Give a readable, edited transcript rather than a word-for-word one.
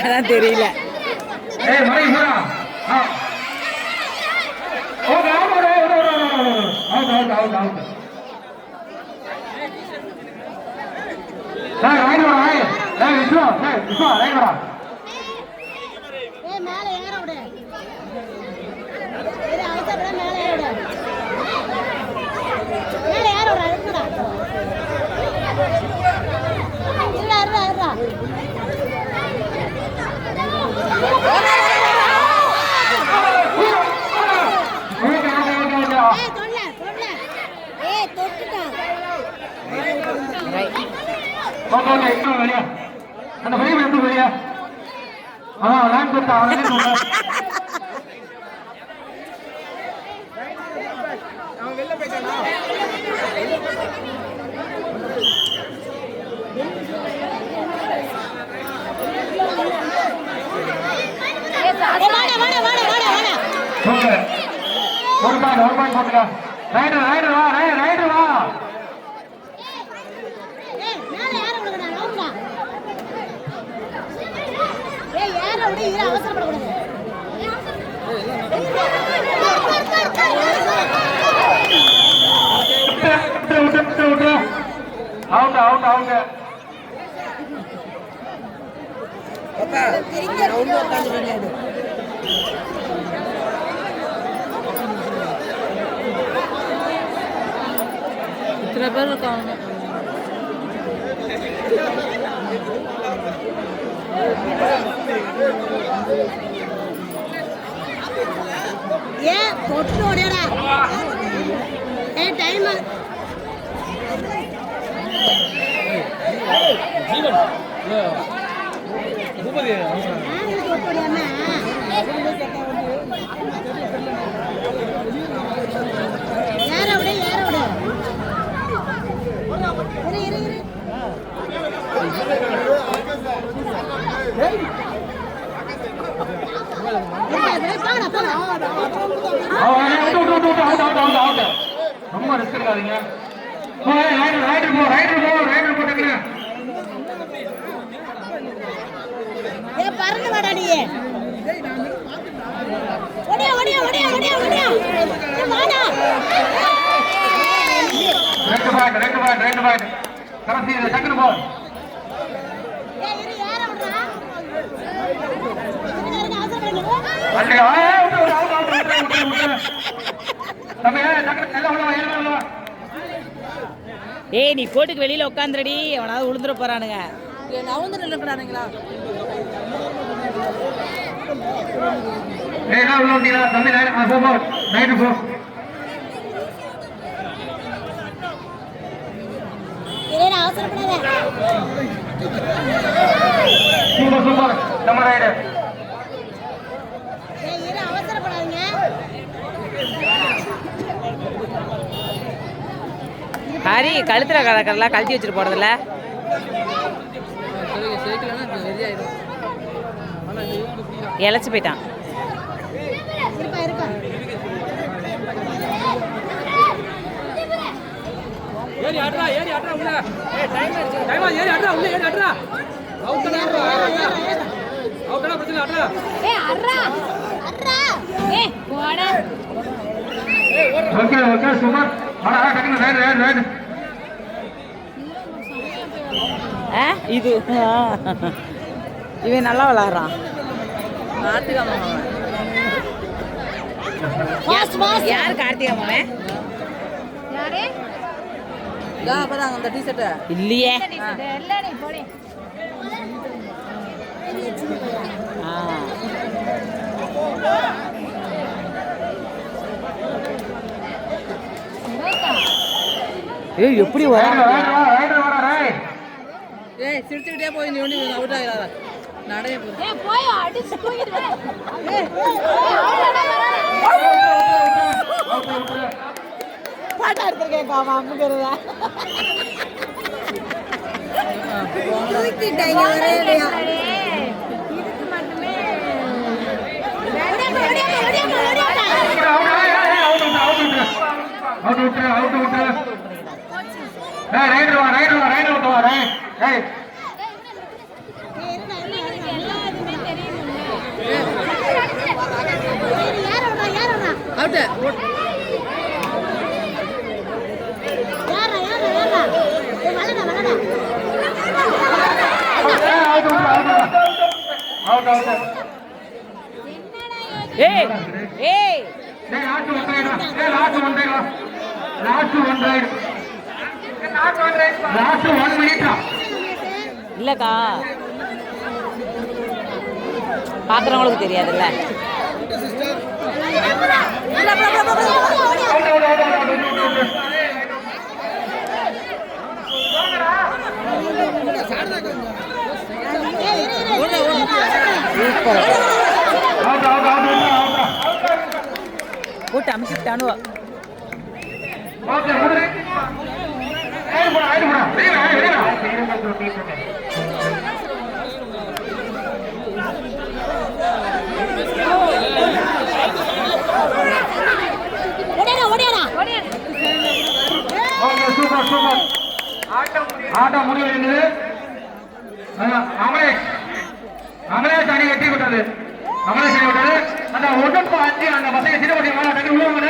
அதான் தெரியல. அந்த பையன் எப்படி வெளியா லேண்ட் கொடுத்தா அவன் வெளில போயிட்டானா ஒரு பாயிண்ட் போட்டுக்க ரைடர் வா ரைடர் வா இத்தனை பேர் இருக்காங்க. ஏன் தொட்டு ஓடியடா டைம் ரொம்ப ரிஸ்க் எடுக்காதீங்க. ரைடர் போட்டுக்கிறேன். பறந்து வாடா நீ ஓடியா ஓடியா ஓடியா ஓடியா ஓடியா வாடா ரெண்டு பாயிண்ட் கடைசி செகண்ட் பால் ஏய், நீ கோட்டுக்கு வெளியில உட்காந்துடி, அவனாவது உளுந்துட போறானுங்க. நவுந்துறானுங்களா அவசரப்படாத. சூப்பர் நம்ம ரைடர் அவசரப்படாதீங்க. ஹரி கழுத்துல கலக்கலாம் கழட்டி வச்சுட்டு போறதில்ல. இழைச்சி போயிட்டான். இது இவன் நல்லா விளாடுறான். யார் கார்த்திகா மாமன்? அந்த டீ-ஷர்ட் இல்லையே. ஏய், எப்படி வர சிரிச்சுக்கிட்டே போய் நீ ஒண்ணு அவுட் ஆகிறாத நடைய போய் அடிச்சு தூக்கிட்டு பாட்டா எடுத்துருக்கேன் காமா அம்முங்கிறத தூக்கிட்டாங்க வரே இல்லையா இதுக்கு மட்டுமே ரைடர் வா அவுட் யாரா வளடா அவுட் அவுட் ஏய் ஏய் last one right last 1 minute இல்லக்கா பாக்குறவங்களுக்கு தெரியாதுல்ல. போட்டு அமுக்கிட்டானுவா. ஆட்டம் முடிவடைந்தது. அமலேஷ் அணி வெற்றி பெற்றது. அந்த 1.5 அந்த பசங்க சின்ன பசங்க உள்ள